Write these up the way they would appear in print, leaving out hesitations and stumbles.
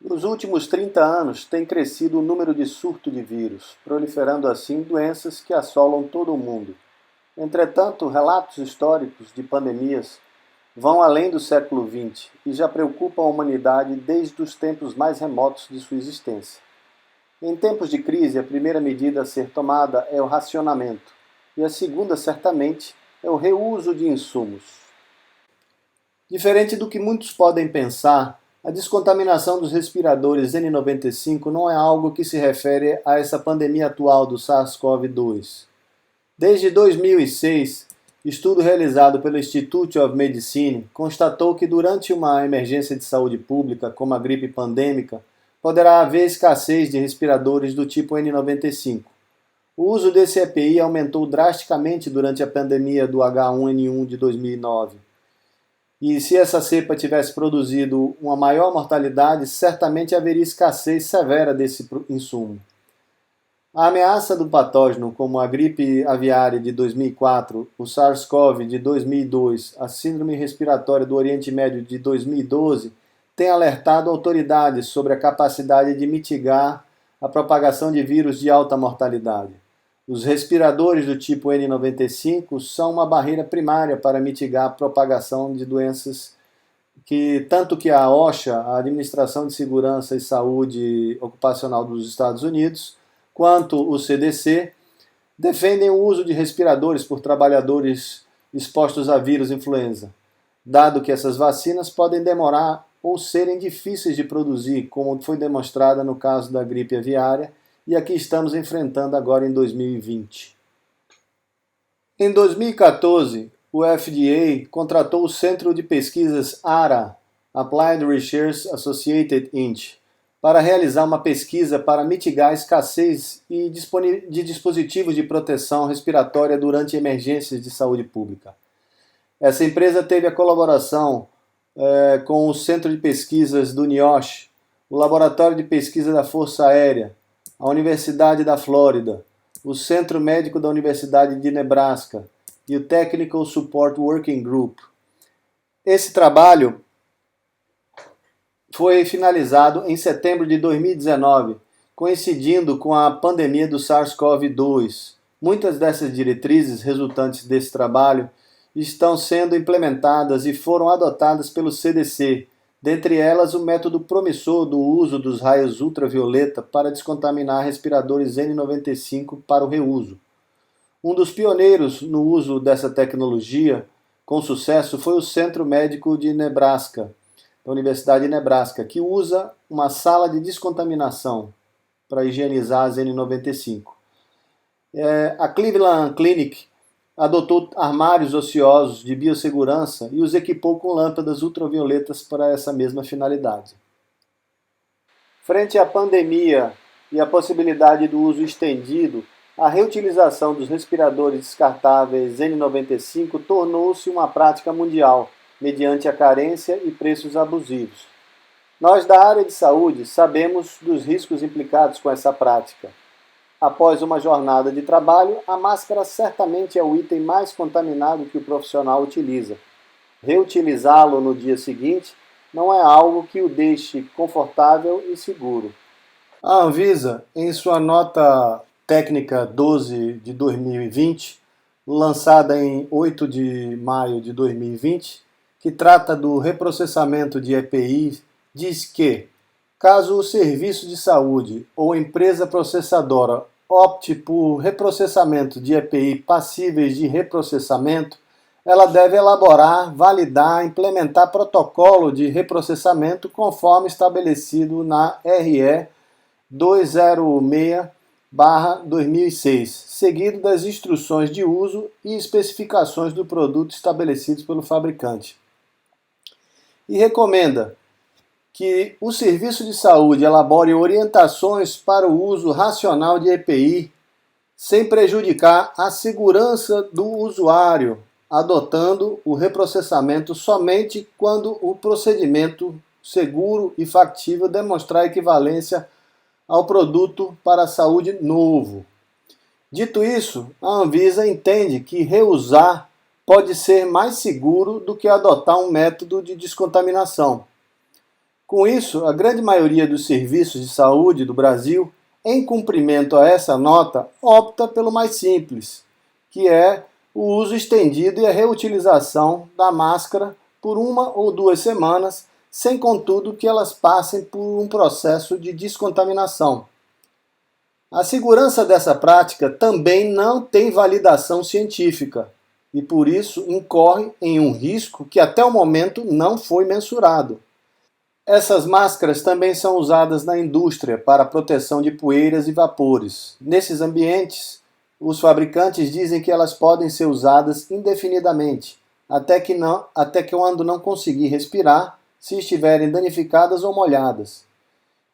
Nos últimos 30 anos, tem crescido o número de surto de vírus, proliferando assim doenças que assolam todo o mundo. Entretanto, relatos históricos de pandemias vão além do século XX e já preocupam a humanidade desde os tempos mais remotos de sua existência. Em tempos de crise, a primeira medida a ser tomada é o racionamento, e a segunda, certamente, é o reuso de insumos. Diferente do que muitos podem pensar, a descontaminação dos respiradores N95 não é algo que se refere a essa pandemia atual do SARS-CoV-2. Desde 2006, estudo realizado pelo Institute of Medicine constatou que durante uma emergência de saúde pública, como a gripe pandêmica, poderá haver escassez de respiradores do tipo N95. O uso desse EPI aumentou drasticamente durante a pandemia do H1N1 de 2009. E se essa cepa tivesse produzido uma maior mortalidade, certamente haveria escassez severa desse insumo. A ameaça do patógeno, como a gripe aviária de 2004, o SARS-CoV de 2002, a síndrome respiratória do Oriente Médio de 2012, tem alertado autoridades sobre a capacidade de mitigar a propagação de vírus de alta mortalidade. Os respiradores do tipo N95 são uma barreira primária para mitigar a propagação de doenças tanto que a OSHA, a Administração de Segurança e Saúde Ocupacional dos Estados Unidos, quanto o CDC, defendem o uso de respiradores por trabalhadores expostos a vírus influenza, dado que essas vacinas podem demorar ou serem difíceis de produzir, como foi demonstrado no caso da gripe aviária, e aqui estamos enfrentando agora em 2020. Em 2014, o FDA contratou o Centro de Pesquisas ARA, Applied Research Associated Inc., para realizar uma pesquisa para mitigar a escassez de dispositivos de proteção respiratória durante emergências de saúde pública. Essa empresa teve a colaboração com o Centro de Pesquisas do NIOSH, o Laboratório de Pesquisa da Força Aérea, a Universidade da Flórida, o Centro Médico da Universidade de Nebraska e o Technical Support Working Group. Esse trabalho foi finalizado em setembro de 2019, coincidindo com a pandemia do SARS-CoV-2. Muitas dessas diretrizes resultantes desse trabalho estão sendo implementadas e foram adotadas pelo CDC, dentre elas o método promissor do uso dos raios ultravioleta para descontaminar respiradores N95 para o reuso. Um dos pioneiros no uso dessa tecnologia, com sucesso, foi o Centro Médico de Nebraska, da Universidade de Nebraska, que usa uma sala de descontaminação para higienizar as N95. A Cleveland Clinic adotou armários ociosos de biossegurança e os equipou com lâmpadas ultravioletas para essa mesma finalidade. Frente à pandemia e à possibilidade do uso estendido, a reutilização dos respiradores descartáveis N95 tornou-se uma prática mundial, mediante a carência e preços abusivos. Nós da área de saúde sabemos dos riscos implicados com essa prática. Após uma jornada de trabalho, a máscara certamente é o item mais contaminado que o profissional utiliza. Reutilizá-lo no dia seguinte não é algo que o deixe confortável e seguro. A Anvisa, em sua nota técnica 12 de 2020, lançada em 8 de maio de 2020, que trata do reprocessamento de EPI, diz que, caso o serviço de saúde ou empresa processadora opte por reprocessamento de EPI passíveis de reprocessamento, ela deve elaborar, validar, implementar protocolo de reprocessamento conforme estabelecido na RE 206/2006, seguido das instruções de uso e especificações do produto estabelecidos pelo fabricante. E recomenda que o serviço de saúde elabore orientações para o uso racional de EPI, sem prejudicar a segurança do usuário, adotando o reprocessamento somente quando o procedimento seguro e factível demonstrar equivalência ao produto para a saúde novo. Dito isso, a Anvisa entende que reusar pode ser mais seguro do que adotar um método de descontaminação. Com isso, a grande maioria dos serviços de saúde do Brasil, em cumprimento a essa nota, opta pelo mais simples, que é o uso estendido e a reutilização da máscara por 1 ou 2 semanas, sem contudo que elas passem por um processo de descontaminação. A segurança dessa prática também não tem validação científica e, por isso, incorre em um risco que até o momento não foi mensurado. Essas máscaras também são usadas na indústria para a proteção de poeiras e vapores. Nesses ambientes, os fabricantes dizem que elas podem ser usadas indefinidamente, até quando não conseguir respirar, se estiverem danificadas ou molhadas.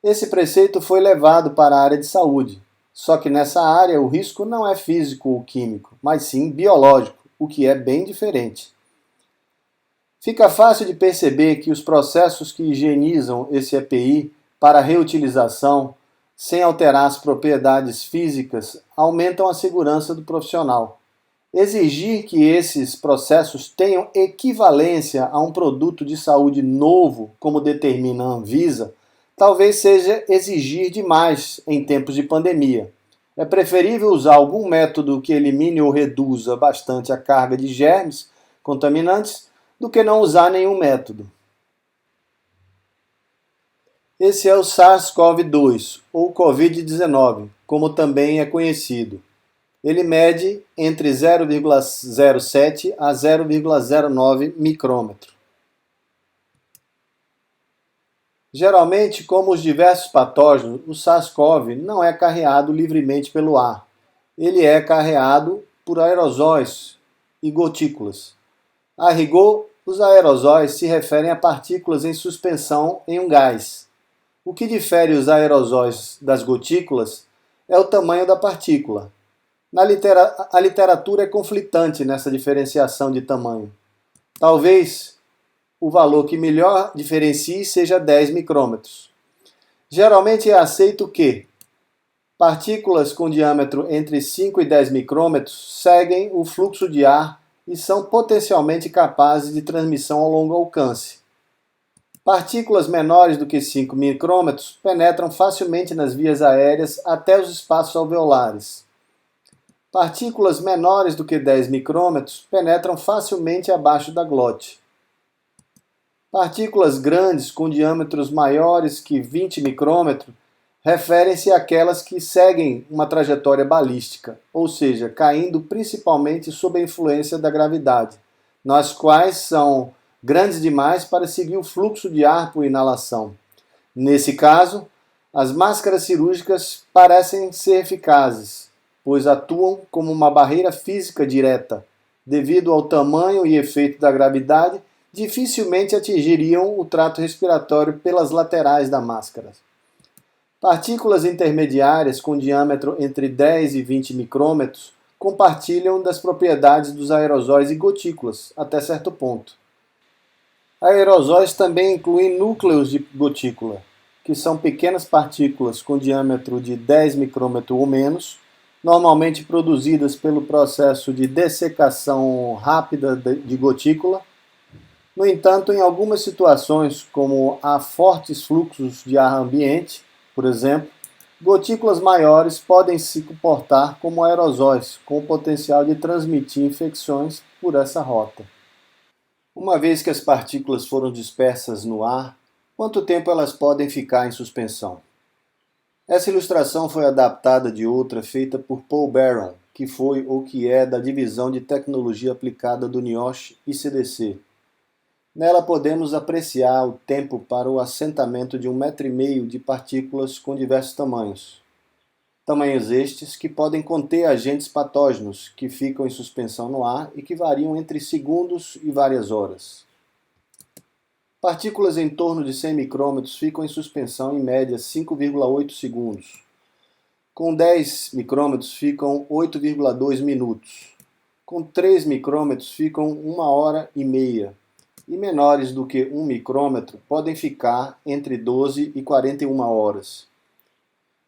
Esse preceito foi levado para a área de saúde, só que nessa área o risco não é físico ou químico, mas sim biológico, o que é bem diferente. Fica fácil de perceber que os processos que higienizam esse EPI para reutilização, sem alterar as propriedades físicas, aumentam a segurança do profissional. Exigir que esses processos tenham equivalência a um produto de saúde novo, como determina a Anvisa, talvez seja exigir demais em tempos de pandemia. É preferível usar algum método que elimine ou reduza bastante a carga de germes contaminantes do que não usar nenhum método. Esse é o SARS-CoV-2, ou Covid-19, como também é conhecido. Ele mede entre 0,07 a 0,09 micrômetro. Geralmente, como os diversos patógenos, o SARS-CoV não é carreado livremente pelo ar. Ele é carreado por aerosóis e gotículas. A rigor, os aerosóis se referem a partículas em suspensão em um gás. O que difere os aerosóis das gotículas é o tamanho da partícula. A literatura é conflitante nessa diferenciação de tamanho. Talvez o valor que melhor diferencie seja 10 micrômetros. Geralmente é aceito que partículas com diâmetro entre 5 e 10 micrômetros seguem o fluxo de ar e são potencialmente capazes de transmissão a longo alcance. Partículas menores do que 5 micrômetros penetram facilmente nas vias aéreas até os espaços alveolares. Partículas menores do que 10 micrômetros penetram facilmente abaixo da glote. Partículas grandes com diâmetros maiores que 20 micrômetros referem-se àquelas que seguem uma trajetória balística, ou seja, caindo principalmente sob a influência da gravidade, nas quais são grandes demais para seguir o fluxo de ar por inalação. Nesse caso, as máscaras cirúrgicas parecem ser eficazes, pois atuam como uma barreira física direta. Devido ao tamanho e efeito da gravidade, dificilmente atingiriam o trato respiratório pelas laterais da máscara. Partículas intermediárias com diâmetro entre 10 e 20 micrômetros compartilham das propriedades dos aerosóis e gotículas, até certo ponto. Aerosóis também incluem núcleos de gotícula, que são pequenas partículas com diâmetro de 10 micrômetros ou menos, normalmente produzidas pelo processo de dessecação rápida de gotícula. No entanto, em algumas situações, como há fortes fluxos de ar ambiente, por exemplo, gotículas maiores podem se comportar como aerosóis, com o potencial de transmitir infecções por essa rota. Uma vez que as partículas foram dispersas no ar, quanto tempo elas podem ficar em suspensão? Essa ilustração foi adaptada de outra feita por Paul Barron, que foi ou que é da Divisão de Tecnologia Aplicada do NIOSH e CDC. Nela podemos apreciar o tempo para o assentamento de 1,5 metro de partículas com diversos tamanhos. Tamanhos estes que podem conter agentes patógenos que ficam em suspensão no ar e que variam entre segundos e várias horas. Partículas em torno de 100 micrômetros ficam em suspensão em média 5,8 segundos. Com 10 micrômetros ficam 8,2 minutos. Com 3 micrômetros ficam 1 hora e meia. E menores do que 1 micrômetro podem ficar entre 12 e 41 horas.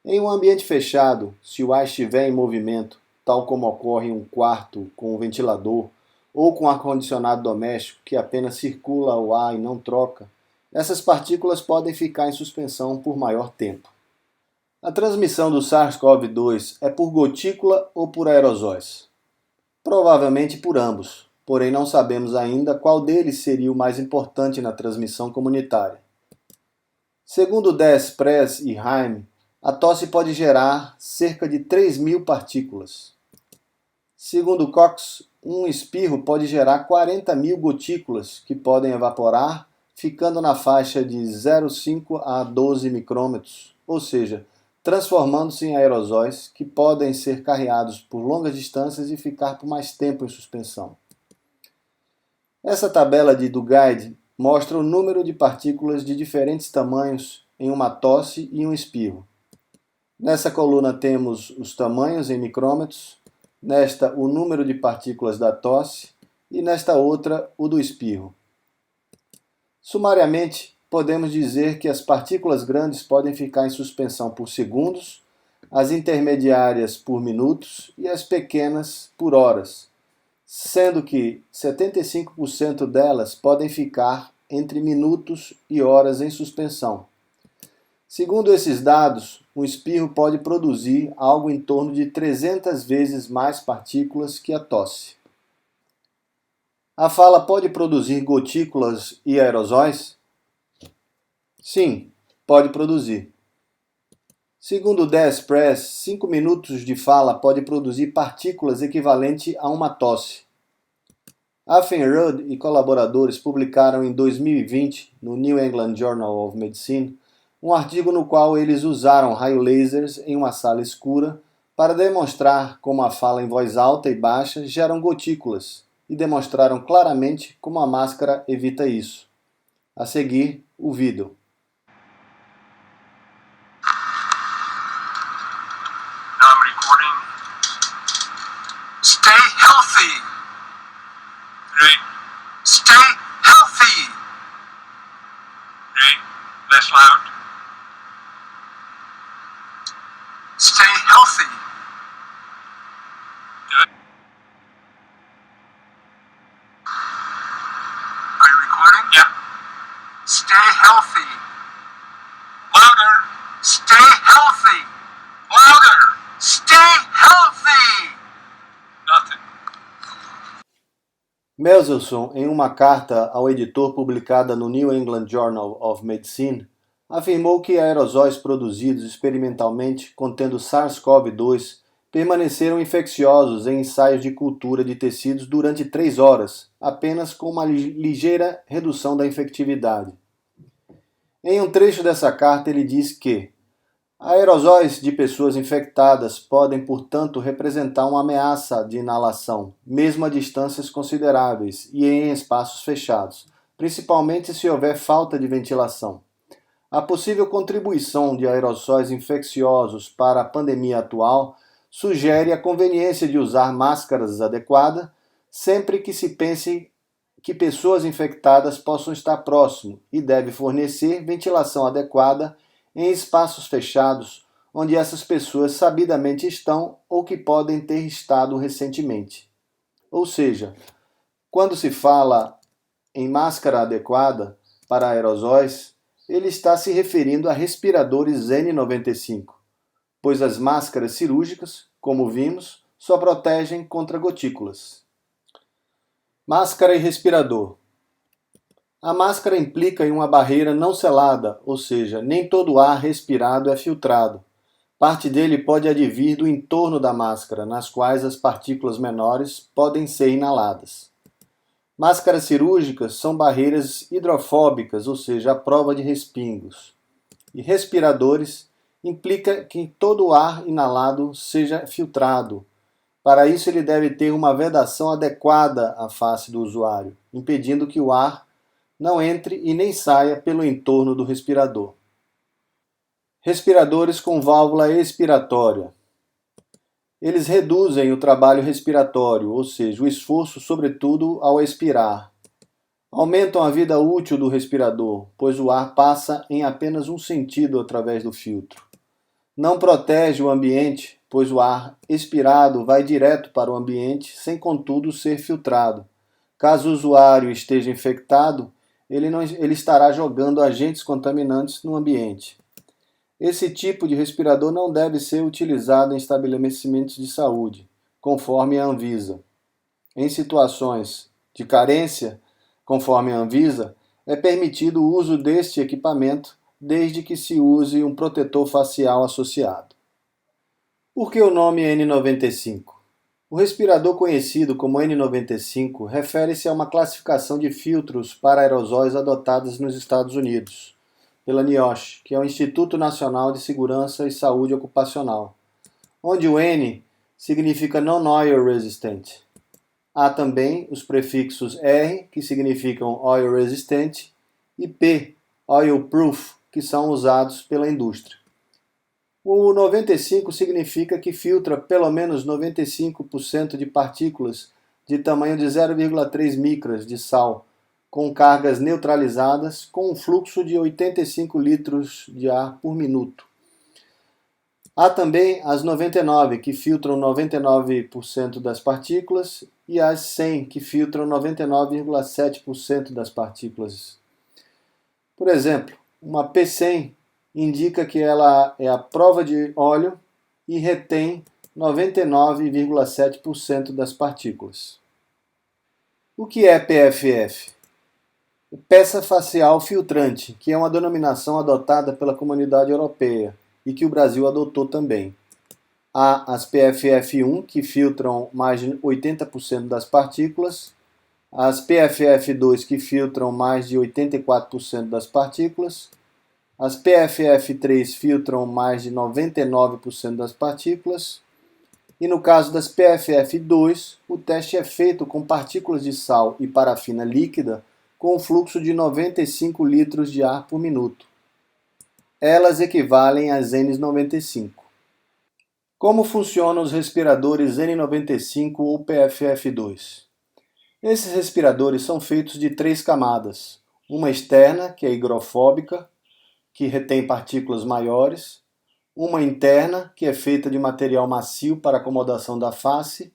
Em um ambiente fechado, se o ar estiver em movimento, tal como ocorre em um quarto com um ventilador ou com ar-condicionado doméstico que apenas circula o ar e não troca, essas partículas podem ficar em suspensão por maior tempo. A transmissão do SARS-CoV-2 é por gotícula ou por aerosóis? Provavelmente por ambos, porém não sabemos ainda qual deles seria o mais importante na transmissão comunitária. Segundo Des Prez e Haim, a tosse pode gerar cerca de 3.000 partículas. Segundo Cox, um espirro pode gerar 40.000 gotículas que podem evaporar, ficando na faixa de 0,5 a 12 micrômetros, ou seja, transformando-se em aerosóis que podem ser carreados por longas distâncias e ficar por mais tempo em suspensão. Essa tabela de Duguid mostra o número de partículas de diferentes tamanhos em uma tosse e um espirro. Nessa coluna temos os tamanhos em micrômetros, nesta o número de partículas da tosse e nesta outra o do espirro. Sumariamente, podemos dizer que as partículas grandes podem ficar em suspensão por segundos, as intermediárias por minutos e as pequenas por horas, sendo que 75% delas podem ficar entre minutos e horas em suspensão. Segundo esses dados, um espirro pode produzir algo em torno de 300 vezes mais partículas que a tosse. A fala pode produzir gotículas e aerosóis? Sim, pode produzir. Segundo Des Prez, 5 minutos de fala pode produzir partículas equivalente a uma tosse. Affenrod e colaboradores publicaram em 2020, no New England Journal of Medicine, um artigo no qual eles usaram raio-lasers em uma sala escura para demonstrar como a fala em voz alta e baixa geram gotículas e demonstraram claramente como a máscara evita isso. A seguir, o vídeo. I'm recording. Stay healthy. Right. Stay healthy. Right. Less loud. Stay healthy. Good. Are you recording? Yeah. Stay healthy. Louder. Stay healthy. Louder. Stay healthy. Nothing. Mendelssohn, em uma carta ao editor publicada no New England Journal of Medicine, afirmou que aerosóis produzidos experimentalmente contendo SARS-CoV-2 permaneceram infecciosos em ensaios de cultura de tecidos durante 3 horas, apenas com uma ligeira redução da infectividade. Em um trecho dessa carta ele diz que aerosóis de pessoas infectadas podem, portanto, representar uma ameaça de inalação, mesmo a distâncias consideráveis e em espaços fechados, principalmente se houver falta de ventilação. A possível contribuição de aerossóis infecciosos para a pandemia atual sugere a conveniência de usar máscaras adequadas sempre que se pense que pessoas infectadas possam estar próximo e deve fornecer ventilação adequada em espaços fechados onde essas pessoas sabidamente estão ou que podem ter estado recentemente. Ou seja, quando se fala em máscara adequada para aerosóis, ele está se referindo a respiradores N95, pois as máscaras cirúrgicas, como vimos, só protegem contra gotículas. Máscara e respirador. A máscara implica em uma barreira não selada, ou seja, nem todo o ar respirado é filtrado. Parte dele pode advir do entorno da máscara, nas quais as partículas menores podem ser inaladas. Máscaras cirúrgicas são barreiras hidrofóbicas, ou seja, à prova de respingos. E respiradores implica que todo o ar inalado seja filtrado. Para isso ele deve ter uma vedação adequada à face do usuário, impedindo que o ar não entre e nem saia pelo entorno do respirador. Respiradores com válvula expiratória. Eles reduzem o trabalho respiratório, ou seja, o esforço sobretudo ao expirar. Aumentam a vida útil do respirador, pois o ar passa em apenas um sentido através do filtro. Não protege o ambiente, pois o ar expirado vai direto para o ambiente sem contudo ser filtrado. Caso o usuário esteja infectado, ele estará jogando agentes contaminantes no ambiente. Esse tipo de respirador não deve ser utilizado em estabelecimentos de saúde, conforme a Anvisa. Em situações de carência, conforme a Anvisa, é permitido o uso deste equipamento desde que se use um protetor facial associado. Por que o nome N95? O respirador conhecido como N95 refere-se a uma classificação de filtros para aerosóis adotadas nos Estados Unidos, pela NIOSH, que é o Instituto Nacional de Segurança e Saúde Ocupacional, onde o N significa Non-Oil Resistant. Há também os prefixos R, que significam Oil Resistant, e P, Oil Proof, que são usados pela indústria. O 95 significa que filtra pelo menos 95% de partículas de tamanho de 0,3 micras de sal, com cargas neutralizadas, com um fluxo de 85 litros de ar por minuto. Há também as 99, que filtram 99% das partículas, e as 100, que filtram 99,7% das partículas. Por exemplo, uma P100 indica que ela é a prova de óleo e retém 99,7% das partículas. O que é PFF? Peça facial filtrante, que é uma denominação adotada pela Comunidade Europeia e que o Brasil adotou também. Há as PFF1, que filtram mais de 80% das partículas, as PFF2, que filtram mais de 84% das partículas, as PFF3 filtram mais de 99% das partículas, e no caso das PFF2, o teste é feito com partículas de sal e parafina líquida com um fluxo de 95 litros de ar por minuto. Elas equivalem às N95. Como funcionam os respiradores N95 ou PFF2? Esses respiradores são feitos de 3 camadas. Uma externa, que é higrofóbica, que retém partículas maiores. Uma interna, que é feita de material macio para acomodação da face.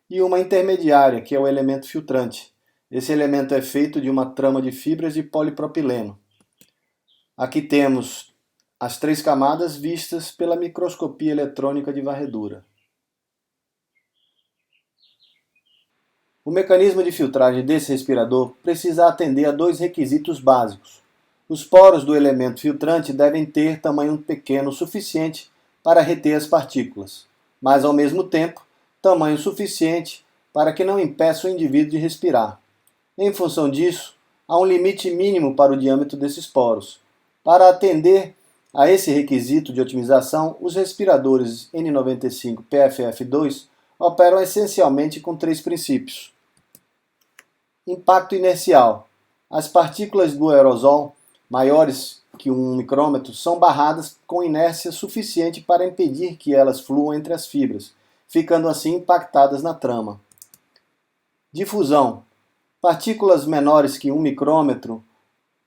E uma intermediária, que é o elemento filtrante. Esse elemento é feito de uma trama de fibras de polipropileno. Aqui temos as 3 camadas vistas pela microscopia eletrônica de varredura. O mecanismo de filtragem desse respirador precisa atender a 2 requisitos básicos. Os poros do elemento filtrante devem ter tamanho pequeno o suficiente para reter as partículas, mas ao mesmo tempo, tamanho suficiente para que não impeça o indivíduo de respirar. Em função disso, há um limite mínimo para o diâmetro desses poros. Para atender a esse requisito de otimização, os respiradores N95 PFF2 operam essencialmente com 3 princípios. Impacto inercial. As partículas do aerosol, maiores que 1 micrômetro, são barradas com inércia suficiente para impedir que elas fluam entre as fibras, ficando assim impactadas na trama. Difusão. Partículas menores que 1 micrômetro,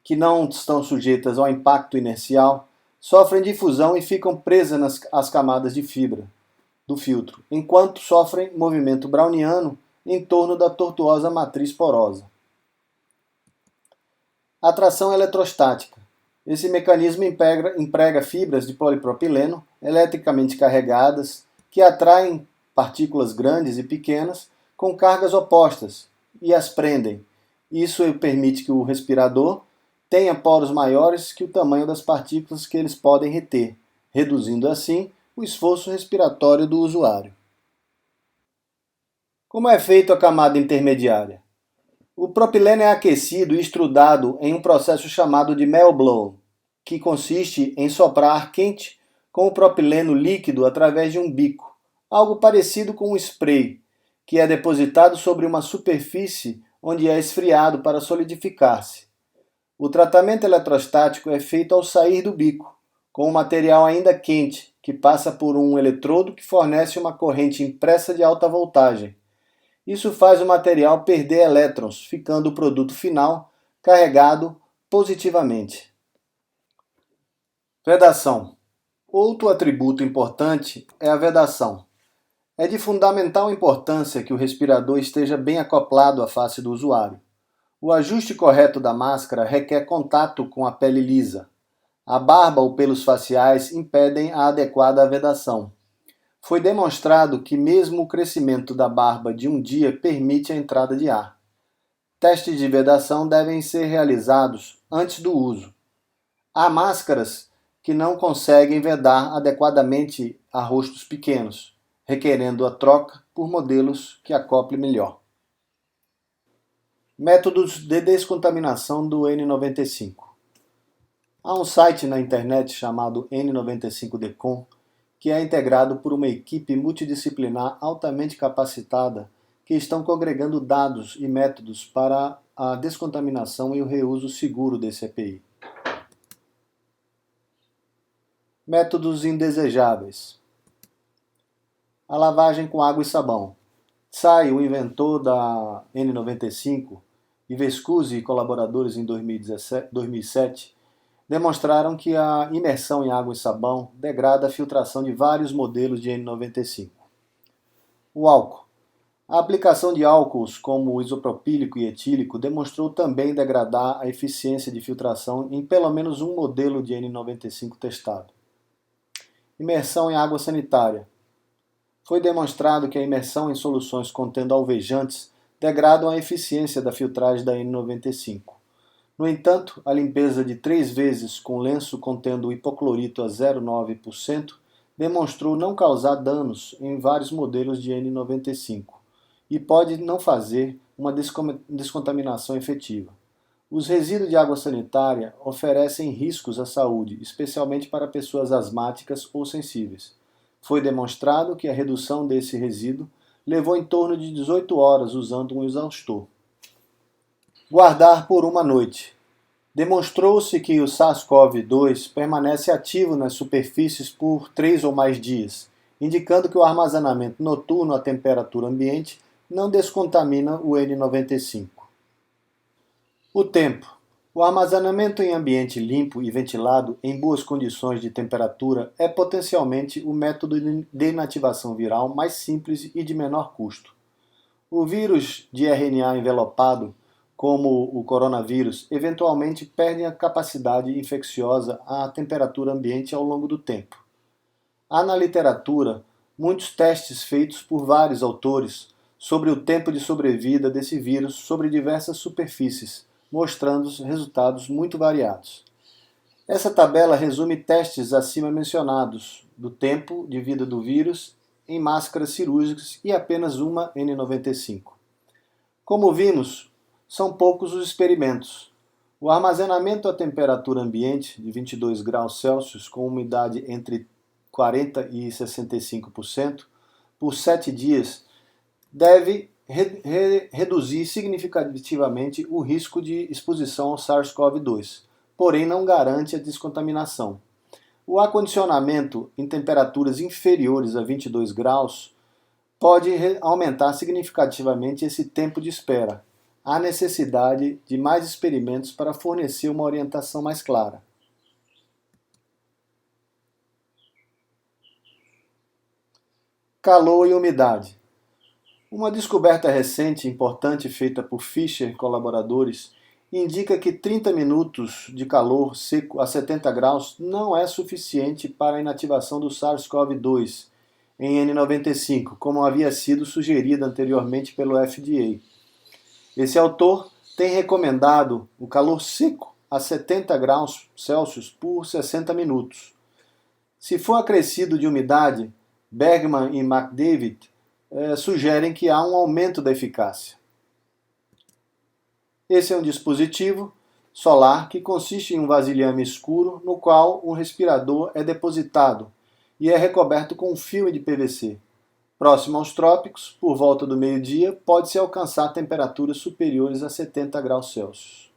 que não estão sujeitas ao impacto inercial, sofrem difusão e ficam presas às camadas de fibra do filtro, enquanto sofrem movimento browniano em torno da tortuosa matriz porosa. Atração eletrostática. Esse mecanismo emprega fibras de polipropileno eletricamente carregadas que atraem partículas grandes e pequenas com cargas opostas e as prendem. Isso permite que o respirador tenha poros maiores que o tamanho das partículas que eles podem reter, reduzindo assim o esforço respiratório do usuário. Como é feita a camada intermediária? O propileno é aquecido e extrudado em um processo chamado de melt-blow, que consiste em soprar ar quente com o propileno líquido através de um bico, algo parecido com um spray, que é depositado sobre uma superfície onde é esfriado para solidificar-se. O tratamento eletrostático é feito ao sair do bico, com o material ainda quente, que passa por um eletrodo que fornece uma corrente impressa de alta voltagem. Isso faz o material perder elétrons, ficando o produto final carregado positivamente. Vedação. Outro atributo importante é a vedação. É de fundamental importância que o respirador esteja bem acoplado à face do usuário. O ajuste correto da máscara requer contato com a pele lisa. A barba ou pelos faciais impedem a adequada vedação. Foi demonstrado que mesmo o crescimento da barba de um dia permite a entrada de ar. Testes de vedação devem ser realizados antes do uso. Há máscaras que não conseguem vedar adequadamente a rostos pequenos, requerendo a troca por modelos que acoplem melhor. Métodos de descontaminação do N95. Há um site na internet chamado N95Decon, que é integrado por uma equipe multidisciplinar altamente capacitada que estão congregando dados e métodos para a descontaminação e o reuso seguro desse EPI. Métodos indesejáveis. A lavagem com água e sabão. Tsai, o inventor da N95, e Vescusi e colaboradores em 2007, demonstraram que a imersão em água e sabão degrada a filtração de vários modelos de N95. O álcool. A aplicação de álcools como o isopropílico e etílico demonstrou também degradar a eficiência de filtração em pelo menos um modelo de N95 testado. Imersão em água sanitária. Foi demonstrado que a imersão em soluções contendo alvejantes degradam a eficiência da filtragem da N95. No entanto, a limpeza de 3 vezes com lenço contendo hipoclorito a 0,9% demonstrou não causar danos em vários modelos de N95 e pode não fazer uma descontaminação efetiva. Os resíduos de água sanitária oferecem riscos à saúde, especialmente para pessoas asmáticas ou sensíveis. Foi demonstrado que a redução desse resíduo levou em torno de 18 horas usando um exaustor. Guardar por uma noite. Demonstrou-se que o SARS-CoV-2 permanece ativo nas superfícies por 3 ou mais dias, indicando que o armazenamento noturno à temperatura ambiente não descontamina o N95. O tempo. O armazenamento em ambiente limpo e ventilado em boas condições de temperatura é potencialmente o método de inativação viral mais simples e de menor custo. O vírus de RNA envelopado, como o coronavírus, eventualmente perdem a capacidade infecciosa à temperatura ambiente ao longo do tempo. Há na literatura muitos testes feitos por vários autores sobre o tempo de sobrevida desse vírus sobre diversas superfícies, mostrando resultados muito variados. Essa tabela resume testes acima mencionados do tempo de vida do vírus em máscaras cirúrgicas e apenas uma N95. Como vimos, são poucos os experimentos. O armazenamento à temperatura ambiente de 22 graus Celsius com umidade entre 40% e 65% por 7 dias deve reduzir significativamente o risco de exposição ao SARS-CoV-2, porém não garante a descontaminação. O acondicionamento em temperaturas inferiores a 22 graus pode aumentar significativamente esse tempo de espera. Há necessidade de mais experimentos para fornecer uma orientação mais clara. Calor e umidade. Uma descoberta recente e importante feita por Fischer e colaboradores indica que 30 minutos de calor seco a 70 graus não é suficiente para a inativação do SARS-CoV-2 em N95, como havia sido sugerido anteriormente pelo FDA. Esse autor tem recomendado o calor seco a 70 graus Celsius por 60 minutos. Se for acrescido de umidade, Bergman e McDavid sugerem que há um aumento da eficácia. Esse é um dispositivo solar que consiste em um vasilhame escuro no qual um respirador é depositado e é recoberto com um filme de PVC. Próximo aos trópicos, por volta do meio-dia, pode-se alcançar temperaturas superiores a 70 graus Celsius.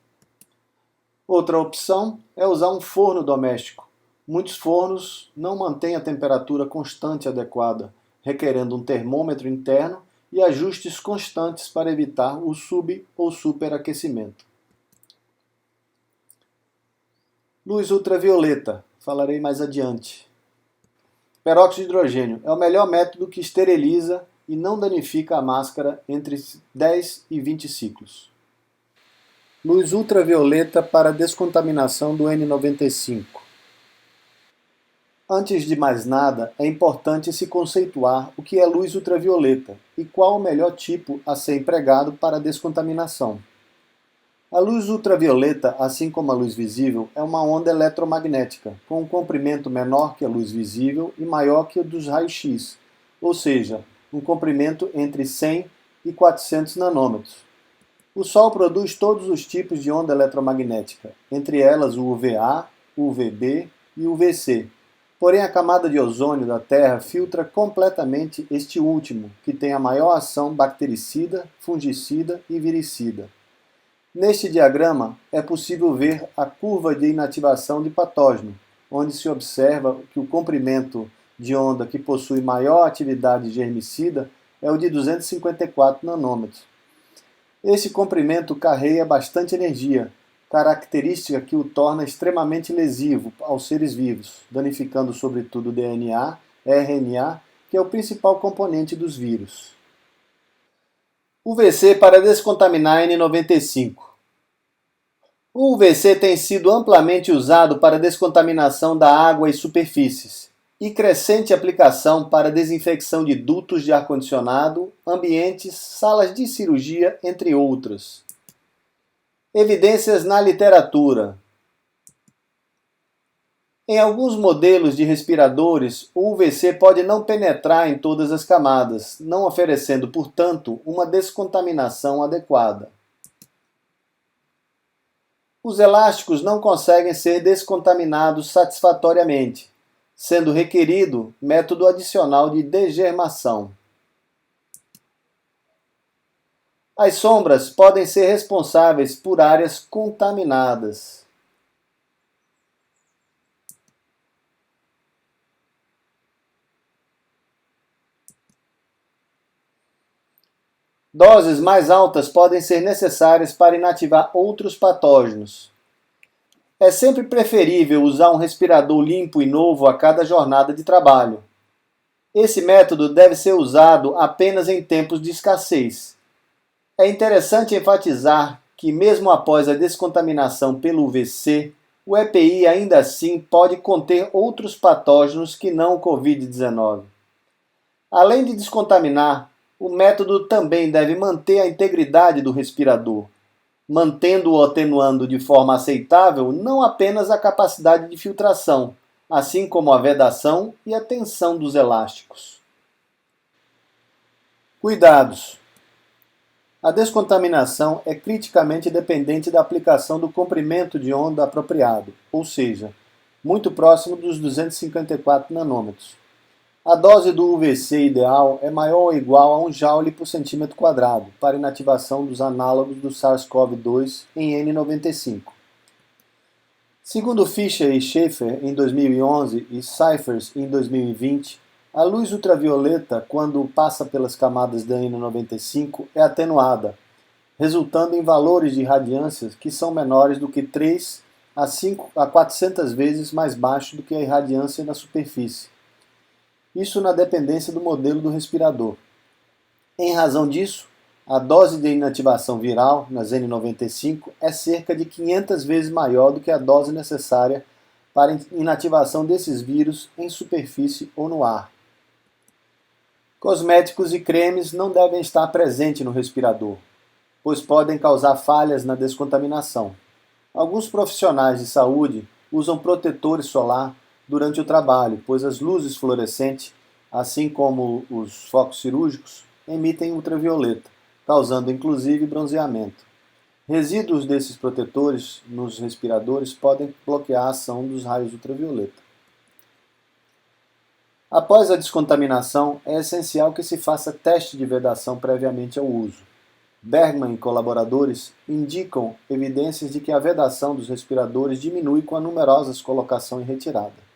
Outra opção é usar um forno doméstico. Muitos fornos não mantêm a temperatura constante adequada, requerendo um termômetro interno e ajustes constantes para evitar o sub- ou superaquecimento. Luz ultravioleta, falarei mais adiante. Peróxido de hidrogênio é o melhor método que esteriliza e não danifica a máscara entre 10 e 20 ciclos. Luz ultravioleta para descontaminação do N95. Antes de mais nada, é importante se conceituar o que é luz ultravioleta e qual o melhor tipo a ser empregado para a descontaminação. A luz ultravioleta, assim como a luz visível, é uma onda eletromagnética, com um comprimento menor que a luz visível e maior que o dos raios-x, ou seja, um comprimento entre 100 e 400 nanômetros. O Sol produz todos os tipos de onda eletromagnética, entre elas o UVA, o UVB e o UVC. Porém, a camada de ozônio da Terra filtra completamente este último, que tem a maior ação bactericida, fungicida e viricida. Neste diagrama, é possível ver a curva de inativação de patógeno, onde se observa que o comprimento de onda que possui maior atividade germicida é o de 254 nanômetros. Esse comprimento carrega bastante energia, característica que o torna extremamente lesivo aos seres vivos, danificando sobretudo o DNA, RNA, que é o principal componente dos vírus. UVC para descontaminar N95. O UVC tem sido amplamente usado para descontaminação da água e superfícies, e crescente aplicação para desinfecção de dutos de ar-condicionado, ambientes, salas de cirurgia, entre outras. Evidências na literatura. Em alguns modelos de respiradores, o UVC pode não penetrar em todas as camadas, não oferecendo, portanto, uma descontaminação adequada. Os elásticos não conseguem ser descontaminados satisfatoriamente, sendo requerido método adicional de degermação. As sombras podem ser responsáveis por áreas contaminadas. Doses mais altas podem ser necessárias para inativar outros patógenos. É sempre preferível usar um respirador limpo e novo a cada jornada de trabalho. Esse método deve ser usado apenas em tempos de escassez. É interessante enfatizar que, mesmo após a descontaminação pelo UVC, o EPI ainda assim pode conter outros patógenos que não o Covid-19. Além de descontaminar, o método também deve manter a integridade do respirador, mantendo-o atenuando de forma aceitável não apenas a capacidade de filtração, assim como a vedação e a tensão dos elásticos. Cuidados. A descontaminação é criticamente dependente da aplicação do comprimento de onda apropriado, ou seja, muito próximo dos 254 nanômetros. A dose do UVC ideal é maior ou igual a 1 joule por centímetro quadrado para inativação dos análogos do SARS-CoV-2 em N95. Segundo Fischer e Schaeffer em 2011 e Cyphers em 2020, a luz ultravioleta, quando passa pelas camadas da N95, é atenuada, resultando em valores de irradiâncias que são menores do que 3 a 400 vezes mais baixos do que a irradiância na superfície. Isso na dependência do modelo do respirador. Em razão disso, a dose de inativação viral nas N95 é cerca de 500 vezes maior do que a dose necessária para inativação desses vírus em superfície ou no ar. Cosméticos e cremes não devem estar presentes no respirador, pois podem causar falhas na descontaminação. Alguns profissionais de saúde usam protetores solar durante o trabalho, pois as luzes fluorescentes, assim como os focos cirúrgicos, emitem ultravioleta, causando inclusive bronzeamento. Resíduos desses protetores nos respiradores podem bloquear a ação dos raios ultravioleta. Após a descontaminação, é essencial que se faça teste de vedação previamente ao uso. Bergman e colaboradores indicam evidências de que a vedação dos respiradores diminui com a numerosas colocação e retirada.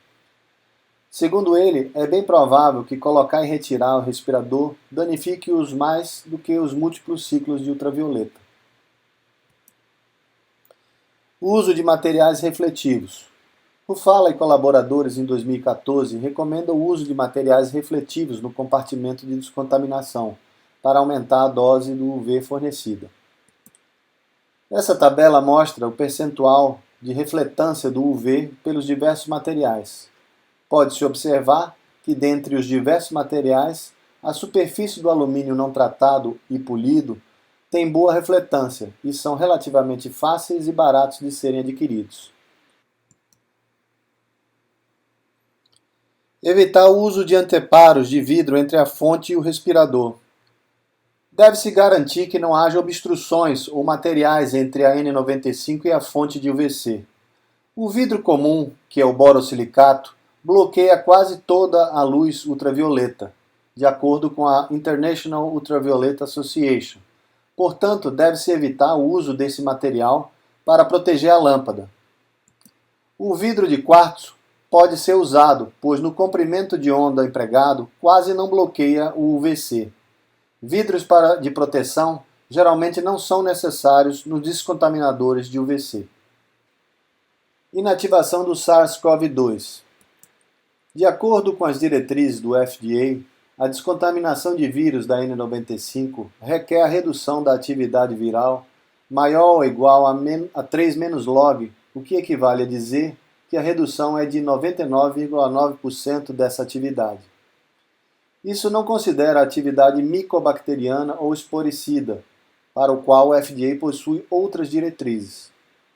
Segundo ele, é bem provável que colocar e retirar o respirador danifique-os mais do que os múltiplos ciclos de ultravioleta. O uso de materiais refletivos. Rufala e colaboradores, em 2014, recomendam o uso de materiais refletivos no compartimento de descontaminação, para aumentar a dose do UV fornecida. Essa tabela mostra o percentual de refletância do UV pelos diversos materiais. Pode-se observar que, dentre os diversos materiais, a superfície do alumínio não tratado e polido tem boa refletância e são relativamente fáceis e baratos de serem adquiridos. Evitar o uso de anteparos de vidro entre a fonte e o respirador. Deve-se garantir que não haja obstruções ou materiais entre a N95 e a fonte de UVC. O vidro comum, que é o borosilicato, bloqueia quase toda a luz ultravioleta, de acordo com a International Ultraviolet Association. Portanto, deve-se evitar o uso desse material para proteger a lâmpada. O vidro de quartzo pode ser usado, pois no comprimento de onda empregado quase não bloqueia o UVC. Vidros de proteção geralmente não são necessários nos descontaminadores de UVC. Inativação do SARS-CoV-2. De acordo com as diretrizes do FDA, a descontaminação de vírus da N95 requer a redução da atividade viral maior ou igual a 3 menos log, o que equivale a dizer que a redução é de 99,9% dessa atividade. Isso não considera a atividade micobacteriana ou esporicida, para o qual o FDA possui outras diretrizes.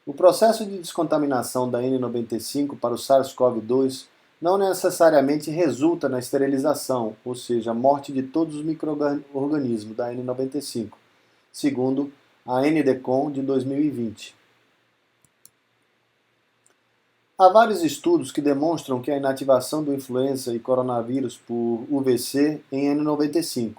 O processo de descontaminação da N95 para o SARS-CoV-2 não necessariamente resulta na esterilização, ou seja, a morte de todos os micro-organismos da N95, segundo a NDCOM de 2020. Há vários estudos que demonstram que a inativação do influenza e coronavírus por UVC em N95.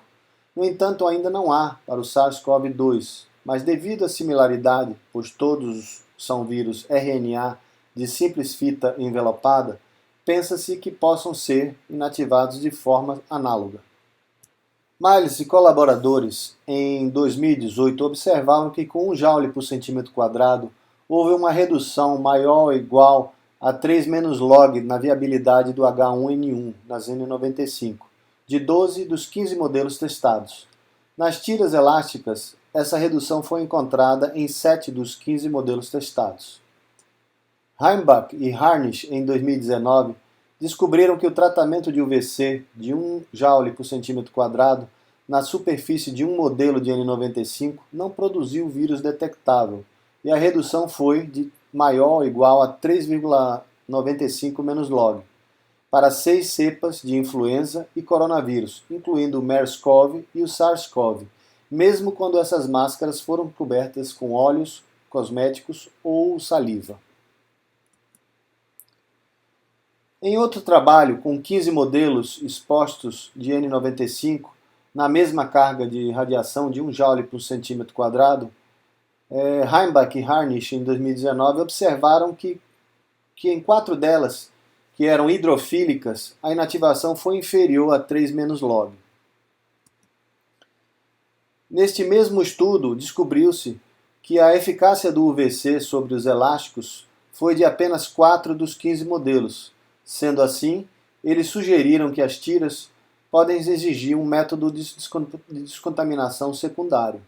No entanto, ainda não há para o SARS-CoV-2, mas devido à similaridade, pois todos são vírus RNA de simples fita envelopada, pensa-se que possam ser inativados de forma análoga. Miles e colaboradores, em 2018, observaram que com 1 joule por centímetro quadrado houve uma redução maior ou igual a 3 menos log na viabilidade do H1N1 nas N95, de 12 dos 15 modelos testados. Nas tiras elásticas, essa redução foi encontrada em 7 dos 15 modelos testados. Heimbach e Harnisch, em 2019, descobriram que o tratamento de UVC de 1 joule por centímetro quadrado na superfície de um modelo de N95 não produziu vírus detectável, e a redução foi de maior ou igual a 3,95 menos log, para 6 cepas de influenza e coronavírus, incluindo o MERS-CoV e o SARS-CoV, mesmo quando essas máscaras foram cobertas com óleos, cosméticos ou saliva. Em outro trabalho, com 15 modelos expostos de N95, na mesma carga de radiação de 1 joule por centímetro quadrado, Heimbach e Harnisch, em 2019, observaram que em 4 delas, que eram hidrofílicas, a inativação foi inferior a 3 menos log. Neste mesmo estudo, descobriu-se que a eficácia do UVC sobre os elásticos foi de apenas 4 dos 15 modelos. Sendo assim, eles sugeriram que as tiras podem exigir um método de descontaminação secundário.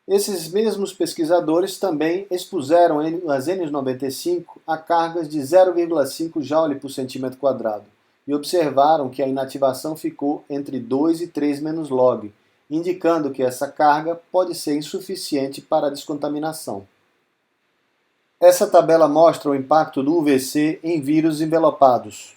Esses mesmos pesquisadores também expuseram as N95 a cargas de 0,5 joule por centímetro quadrado e observaram que a inativação ficou entre 2 e 3 menos log, indicando que essa carga pode ser insuficiente para a descontaminação. Essa tabela mostra o impacto do UVC em vírus envelopados.